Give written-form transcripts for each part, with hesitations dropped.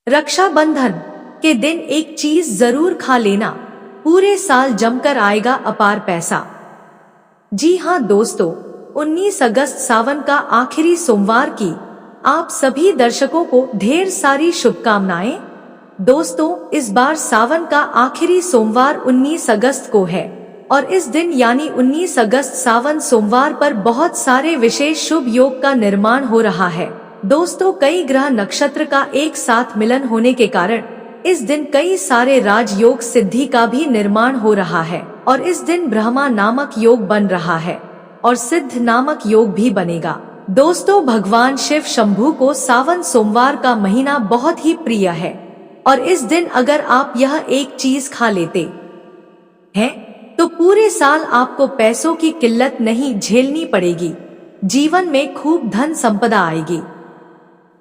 रक्षाबंधन के दिन एक चीज जरूर खा लेना, पूरे साल जमकर आएगा अपार पैसा। जी हाँ दोस्तों, 19 अगस्त सावन का आखिरी सोमवार की आप सभी दर्शकों को ढेर सारी शुभकामनाएं। दोस्तों, इस बार सावन का आखिरी सोमवार 19 अगस्त को है और इस दिन यानी 19 अगस्त सावन सोमवार पर बहुत सारे विशेष शुभ योग का निर्माण हो रहा है। दोस्तों, कई ग्रह नक्षत्र का एक साथ मिलन होने के कारण इस दिन कई सारे राजयोग सिद्धि का भी निर्माण हो रहा है और इस दिन ब्रह्मा नामक योग बन रहा है और सिद्ध नामक योग भी बनेगा। दोस्तों, भगवान शिव शंभू को सावन सोमवार का महीना बहुत ही प्रिय है और इस दिन अगर आप यह एक चीज खा लेते हैं तो पूरे साल आपको पैसों की किल्लत नहीं झेलनी पड़ेगी, जीवन में खूब धन संपदा आएगी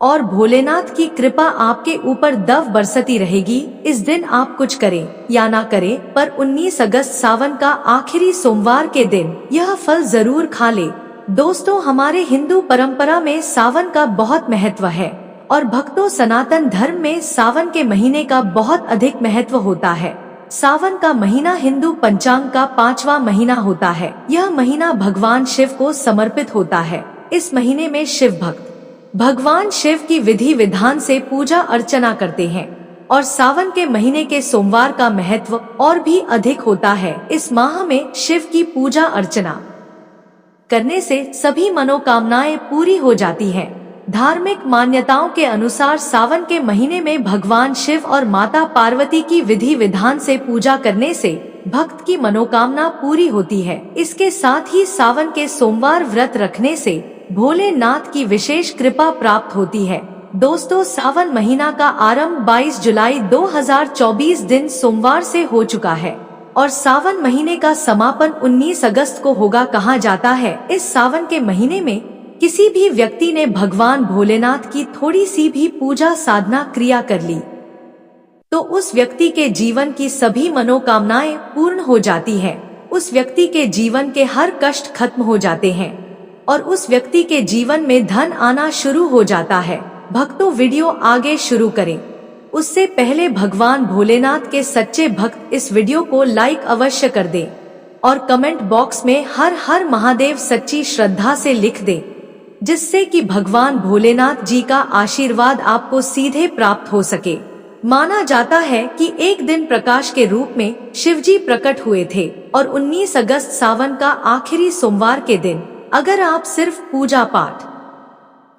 और भोलेनाथ की कृपा आपके ऊपर दव बरसती रहेगी। इस दिन आप कुछ करें या ना करें, पर 19 अगस्त सावन का आखिरी सोमवार के दिन यह फल जरूर खा ले। दोस्तों, हमारे हिंदू परंपरा में सावन का बहुत महत्व है और भक्तों सनातन धर्म में सावन के महीने का बहुत अधिक महत्व होता है। सावन का महीना हिंदू पंचांग का 5वां महीना होता है। यह महीना भगवान शिव को समर्पित होता है। इस महीने में शिव भक्त भगवान शिव की विधि विधान से पूजा अर्चना करते हैं और सावन के महीने के सोमवार का महत्व और भी अधिक होता है। इस माह में शिव की पूजा अर्चना करने से सभी मनोकामनाएं पूरी हो जाती हैं। धार्मिक मान्यताओं के अनुसार सावन के महीने में भगवान शिव और माता पार्वती की विधि विधान से पूजा करने से भक्त की मनोकामना पूरी होती है। इसके साथ ही सावन के सोमवार व्रत रखने से भोलेनाथ की विशेष कृपा प्राप्त होती है। दोस्तों, सावन महीना का आरंभ 22 जुलाई 2024 दिन सोमवार से हो चुका है और सावन महीने का समापन 19 अगस्त को होगा। कहा जाता है इस सावन के महीने में किसी भी व्यक्ति ने भगवान भोलेनाथ की थोड़ी सी भी पूजा साधना क्रिया कर ली तो उस व्यक्ति के जीवन की सभी मनोकामनाएं पूर्ण हो जाती है। उस व्यक्ति के जीवन के हर कष्ट खत्म हो जाते हैं और उस व्यक्ति के जीवन में धन आना शुरू हो जाता है। भक्तों, वीडियो आगे शुरू करें उससे पहले भगवान भोलेनाथ के सच्चे भक्त इस वीडियो को लाइक अवश्य कर दें और कमेंट बॉक्स में हर हर महादेव सच्ची श्रद्धा से लिख दें, जिससे कि भगवान भोलेनाथ जी का आशीर्वाद आपको सीधे प्राप्त हो सके। माना जाता है कि एक दिन प्रकाश के रूप में शिवजी प्रकट हुए थे और 19 अगस्त सावन का आखिरी सोमवार के दिन अगर आप सिर्फ पूजा पाठ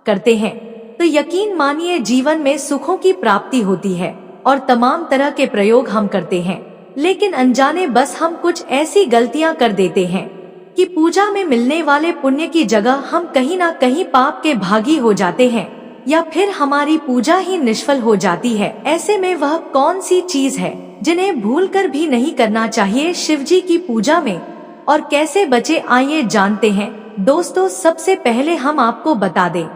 करते हैं तो यकीन मानिए जीवन में सुखों की प्राप्ति होती है और तमाम तरह के प्रयोग हम करते हैं, लेकिन अनजाने बस हम कुछ ऐसी गलतियां कर देते हैं कि पूजा में मिलने वाले पुण्य की जगह हम कहीं ना कहीं पाप के भागी हो जाते हैं या फिर हमारी पूजा ही निष्फल हो जाती है। ऐसे में वह कौन सी चीज है जिन्हें भूलकर भी नहीं करना चाहिए शिवजी की पूजा में और कैसे बचे, आइए जानते हैं। दोस्तों, सबसे पहले हम आपको बता दें,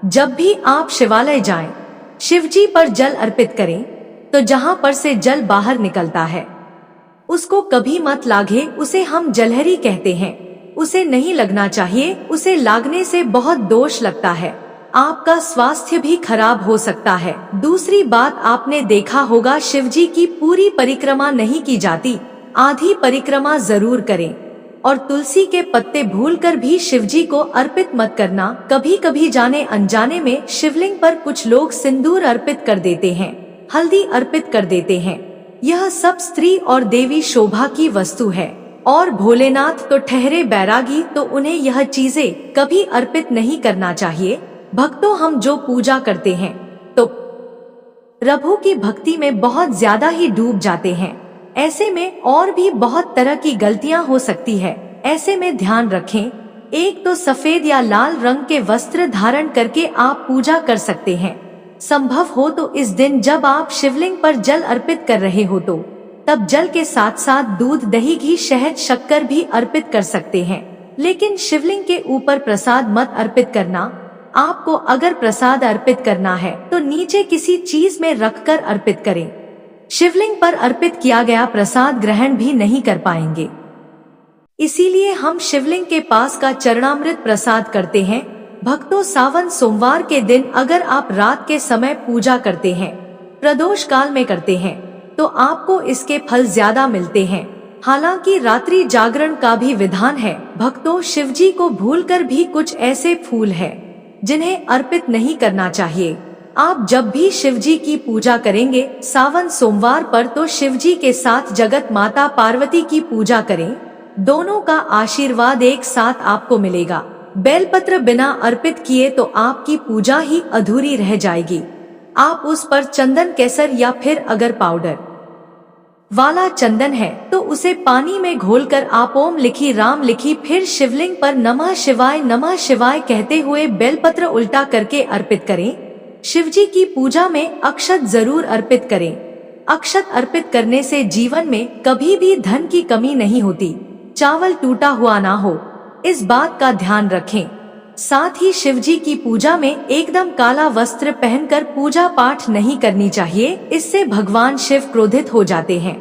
जब भी आप शिवालय जाएं, शिवजी पर जल अर्पित करें तो जहां पर से जल बाहर निकलता है उसको कभी मत लागे, उसे हम जलहरी कहते हैं। उसे नहीं लगना चाहिए, उसे लागने से बहुत दोष लगता है, आपका स्वास्थ्य भी खराब हो सकता है। दूसरी बात, आपने देखा होगा शिवजी की पूरी परिक्रमा नहीं की जाती, आधी परिक्रमा जरूर करें और तुलसी के पत्ते भूलकर भी शिवजी को अर्पित मत करना। कभी कभी जाने अनजाने में शिवलिंग पर कुछ लोग सिंदूर अर्पित कर देते हैं, हल्दी अर्पित कर देते हैं। यह सब स्त्री और देवी शोभा की वस्तु है और भोलेनाथ तो ठहरे बैरागी, तो उन्हें यह चीजें कभी अर्पित नहीं करना चाहिए। भक्तों, हम जो पूजा करते हैं तो प्रभु की भक्ति में बहुत ज्यादा ही डूब जाते हैं। ऐसे में और भी बहुत तरह की गलतियां हो सकती है। ऐसे में ध्यान रखें, एक तो सफेद या लाल रंग के वस्त्र धारण करके आप पूजा कर सकते हैं। संभव हो तो इस दिन जब आप शिवलिंग पर जल अर्पित कर रहे हो तो तब जल के साथ साथ दूध, दही, घी, शहद, शक्कर भी अर्पित कर सकते हैं, लेकिन शिवलिंग के ऊपर प्रसाद मत अर्पित करना। आपको अगर प्रसाद अर्पित करना है तो नीचे किसी चीज में रखकर अर्पित करें। शिवलिंग पर अर्पित किया गया प्रसाद ग्रहण भी नहीं कर पाएंगे, इसीलिए हम शिवलिंग के पास का चरणामृत प्रसाद करते हैं। भक्तों, सावन सोमवार के दिन अगर आप रात के समय पूजा करते हैं प्रदोष काल में करते हैं तो आपको इसके फल ज्यादा मिलते हैं। हालांकि रात्रि जागरण का भी विधान है। भक्तों, शिवजी को भूलकर भी कुछ ऐसे फूल हैं जिन्हें अर्पित नहीं करना चाहिए। आप जब भी शिवजी की पूजा करेंगे सावन सोमवार पर, तो शिवजी के साथ जगत माता पार्वती की पूजा करें। दोनों का आशीर्वाद एक साथ आपको मिलेगा। बेलपत्र बिना अर्पित किए तो आपकी पूजा ही अधूरी रह जाएगी। आप उस पर चंदन, केसर या फिर अगर पाउडर वाला चंदन है तो उसे पानी में घोलकर आप ओम लिखी, राम लिखी, फिर शिवलिंग पर नमः शिवाय कहते हुए बेलपत्र उल्टा करके अर्पित करें। शिवजी की पूजा में अक्षत जरूर अर्पित करें। अक्षत अर्पित करने से जीवन में कभी भी धन की कमी नहीं होती, चावल टूटा हुआ ना हो, इस बात का ध्यान रखें। साथ ही शिवजी की पूजा में एकदम काला वस्त्र पहनकर पूजा पाठ नहीं करनी चाहिए, इससे भगवान शिव क्रोधित हो जाते हैं।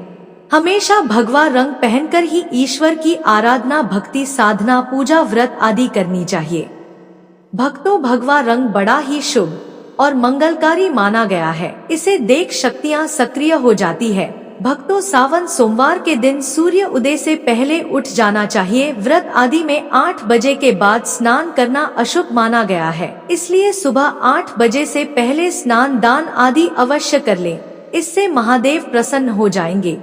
हमेशा भगवा रंग पहनकर ही ईश्वर की आराधना, भक्ति, साधना, पूजा, व्रत आदि करनी चाहिए। भक्तों, भगवा रंग बड़ा ही शुभ और मंगलकारी माना गया है। इसे देख शक्तियाँ सक्रिय हो जाती है। भक्तों, सावन सोमवार के दिन सूर्य उदय से पहले उठ जाना चाहिए। व्रत आदि में 8 बजे के बाद स्नान करना अशुभ माना गया है, इसलिए सुबह 8 बजे से पहले स्नान, दान आदि अवश्य कर लें। इससे महादेव प्रसन्न हो जाएंगे,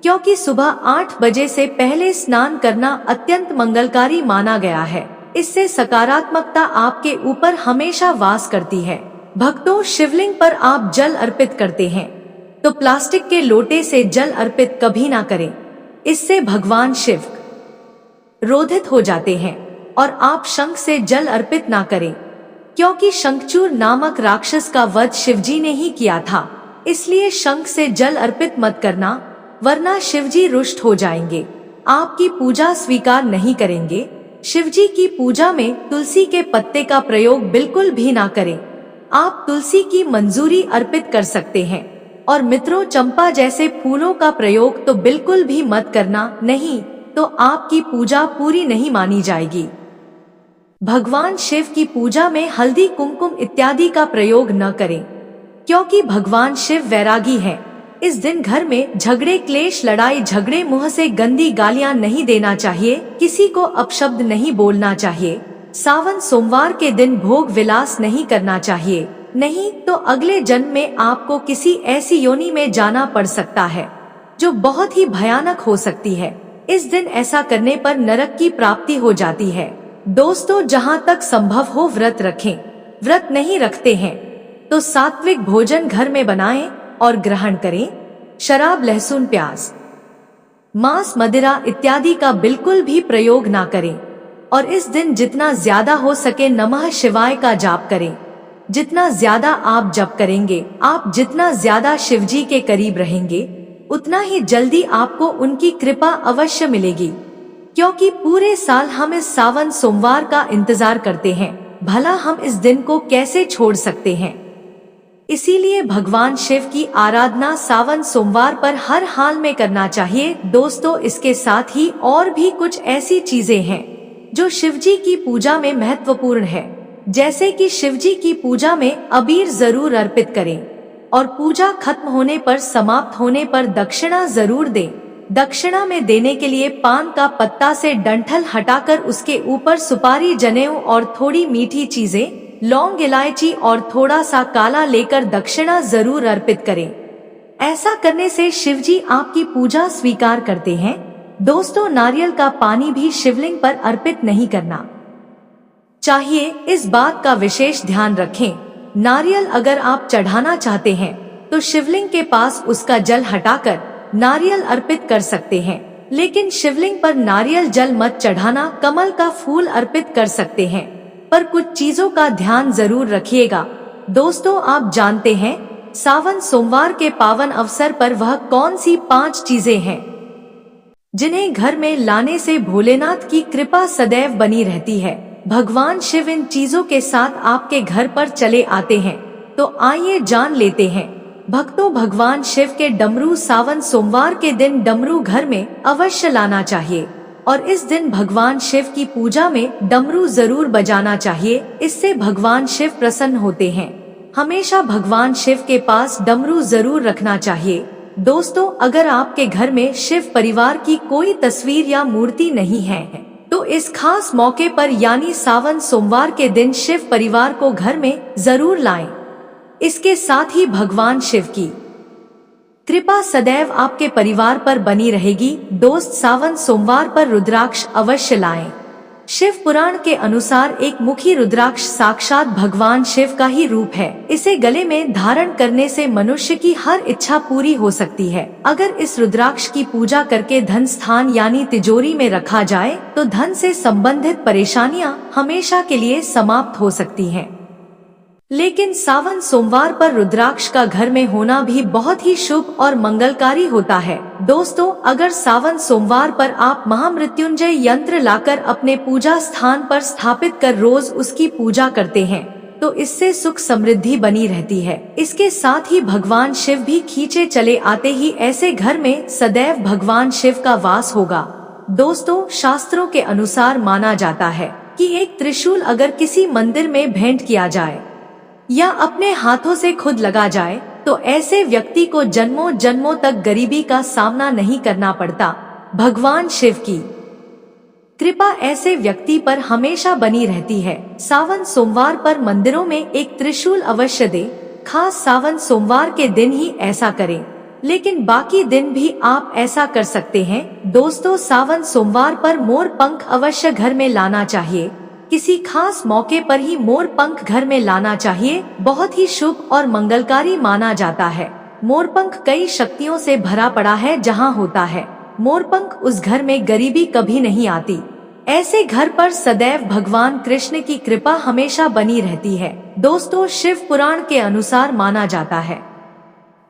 क्योंकि सुबह 8 बजे से पहले स्नान करना अत्यंत मंगलकारी माना गया है। इससे सकारात्मकता आपके ऊपर हमेशा वास करती है। भक्तों, शिवलिंग पर आप जल अर्पित करते हैं तो प्लास्टिक के लोटे से जल अर्पित कभी ना करें, इससे भगवान शिव क्रोधित हो जाते हैं। और आप शंख से जल अर्पित ना करें, क्योंकि शंखचूर नामक राक्षस का वध शिवजी ने ही किया था, इसलिए शंख से जल अर्पित मत करना, वरना शिवजी रुष्ट हो जाएंगे, आपकी पूजा स्वीकार नहीं करेंगे। शिवजी की पूजा में तुलसी के पत्ते का प्रयोग बिल्कुल भी ना करें। आप तुलसी की मंजूरी अर्पित कर सकते हैं, और मित्रों, चंपा जैसे फूलों का प्रयोग तो बिल्कुल भी मत करना, नहीं तो आपकी पूजा पूरी नहीं मानी जाएगी। भगवान शिव की पूजा में हल्दी, कुमकुम इत्यादि का प्रयोग न करें, क्योंकि भगवान शिव वैरागी हैं। इस दिन घर में झगड़े, क्लेश, लड़ाई झगड़े, मुंह से गंदी गालियां नहीं देना चाहिए, किसी को अपशब्द नहीं बोलना चाहिए। सावन सोमवार के दिन भोग विलास नहीं करना चाहिए, नहीं तो अगले जन्म में आपको किसी ऐसी योनि में जाना पड़ सकता है जो बहुत ही भयानक हो सकती है। इस दिन ऐसा करने पर नरक की प्राप्ति हो जाती है। दोस्तों, जहां तक संभव हो व्रत रखें। व्रत नहीं रखते हैं तो सात्विक भोजन घर में बनाएं और ग्रहण करें। शराब, लहसुन, प्याज, मांस, मदिरा इत्यादि का बिल्कुल भी प्रयोग ना करें। और इस दिन जितना ज्यादा हो सके नमः शिवाय का जाप करें। जितना ज्यादा आप जप करेंगे, आप जितना ज्यादा शिवजी के करीब रहेंगे, उतना ही जल्दी आपको उनकी कृपा अवश्य मिलेगी। क्योंकि पूरे साल हम इस सावन सोमवार का इंतजार करते हैं, भला हम इस दिन को कैसे छोड़ सकते हैं। इसीलिए भगवान शिव की आराधना सावन सोमवार पर हर हाल में करना चाहिए। दोस्तों, इसके साथ ही और भी कुछ ऐसी चीजें हैं जो शिवजी की पूजा में महत्वपूर्ण है, जैसे कि शिवजी की पूजा में अबीर जरूर अर्पित करें और पूजा खत्म होने पर, समाप्त होने पर दक्षिणा जरूर दें। दक्षिणा में देने के लिए पान का पत्ता से डंठल हटाकर उसके ऊपर सुपारी, जनेऊ और थोड़ी मीठी चीजें, लौंग, इलायची और थोड़ा सा काला लेकर दक्षिणा जरूर अर्पित करें। ऐसा करने से शिवजी आपकी पूजा स्वीकार करते हैं। दोस्तों, नारियल का पानी भी शिवलिंग पर अर्पित नहीं करना चाहिए, इस बात का विशेष ध्यान रखें। नारियल अगर आप चढ़ाना चाहते हैं तो शिवलिंग के पास उसका जल हटाकर नारियल अर्पित कर सकते हैं, लेकिन शिवलिंग पर नारियल जल मत चढ़ाना। कमल का फूल अर्पित कर सकते हैं, पर कुछ चीजों का ध्यान जरूर रखिएगा। दोस्तों, आप जानते हैं सावन सोमवार के पावन अवसर पर वह कौन सी 5 चीजें हैं जिन्हें घर में लाने से भोलेनाथ की कृपा सदैव बनी रहती है। भगवान शिव इन चीजों के साथ आपके घर पर चले आते हैं, तो आइए जान लेते हैं। भक्तों, भगवान शिव के डमरू सावन सोमवार के दिन डमरू घर में अवश्य लाना चाहिए और इस दिन भगवान शिव की पूजा में डमरू जरूर बजाना चाहिए, इससे भगवान शिव प्रसन्न होते हैं। हमेशा भगवान शिव के पास डमरू जरूर रखना चाहिए। दोस्तों, अगर आपके घर में शिव परिवार की कोई तस्वीर या मूर्ति नहीं है तो इस खास मौके पर यानी सावन सोमवार के दिन शिव परिवार को घर में जरूर लाएं। इसके साथ ही भगवान शिव की कृपा सदैव आपके परिवार पर बनी रहेगी। दोस्त, सावन सोमवार पर रुद्राक्ष अवश्य लाएं। शिव पुराण के अनुसार एक मुखी रुद्राक्ष साक्षात भगवान शिव का ही रूप है। इसे गले में धारण करने से मनुष्य की हर इच्छा पूरी हो सकती है। अगर इस रुद्राक्ष की पूजा करके धन स्थान यानी तिजोरी में रखा जाए तो धन से संबंधित परेशानियां हमेशा के लिए समाप्त हो सकती हैं। लेकिन सावन सोमवार पर रुद्राक्ष का घर में होना भी बहुत ही शुभ और मंगलकारी होता है। दोस्तों, अगर सावन सोमवार पर आप महामृत्युंजय यंत्र लाकर अपने पूजा स्थान पर स्थापित कर रोज उसकी पूजा करते हैं तो इससे सुख समृद्धि बनी रहती है। इसके साथ ही भगवान शिव भी खींचे चले आते ही ऐसे घर में सदैव भगवान शिव का वास होगा। दोस्तों, शास्त्रों के अनुसार माना जाता है कि एक त्रिशूल अगर किसी मंदिर में भेंट किया जाए या अपने हाथों से खुद लगा जाए तो ऐसे व्यक्ति को जन्मों जन्मों तक गरीबी का सामना नहीं करना पड़ता। भगवान शिव की कृपा ऐसे व्यक्ति पर हमेशा बनी रहती है। सावन सोमवार पर मंदिरों में एक त्रिशूल अवश्य दे। खास सावन सोमवार के दिन ही ऐसा करें, लेकिन बाकी दिन भी आप ऐसा कर सकते हैं। दोस्तों, सावन सोमवार पर मोर पंख अवश्य घर में लाना चाहिए। किसी खास मौके पर ही मोर पंख घर में लाना चाहिए। बहुत ही शुभ और मंगलकारी माना जाता है। मोरपंख कई शक्तियों से भरा पड़ा है। जहाँ होता है मोरपंख, उस घर में गरीबी कभी नहीं आती। ऐसे घर पर सदैव भगवान कृष्ण की कृपा हमेशा बनी रहती है। दोस्तों, शिव पुराण के अनुसार माना जाता है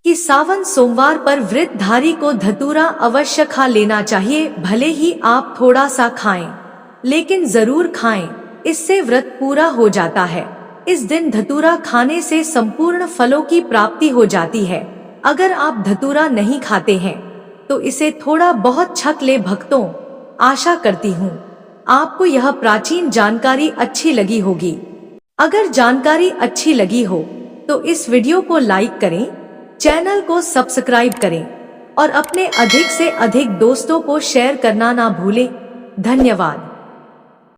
कि सावन सोमवार पर व्रतधारी को धतूरा अवश्य खा लेना चाहिए। भले ही आप थोड़ा सा खाएं, लेकिन जरूर खाएं। इससे व्रत पूरा हो जाता है। इस दिन धतूरा खाने से संपूर्ण फलों की प्राप्ति हो जाती है। अगर आप धतूरा नहीं खाते हैं तो इसे थोड़ा बहुत छक ले भक्तों। आशा करती हूँ आपको यह प्राचीन जानकारी अच्छी लगी होगी। अगर जानकारी अच्छी लगी हो तो इस वीडियो को लाइक करें, चैनल को सब्सक्राइब करें और अपने अधिक से अधिक दोस्तों को शेयर करना ना भूलें। धन्यवाद।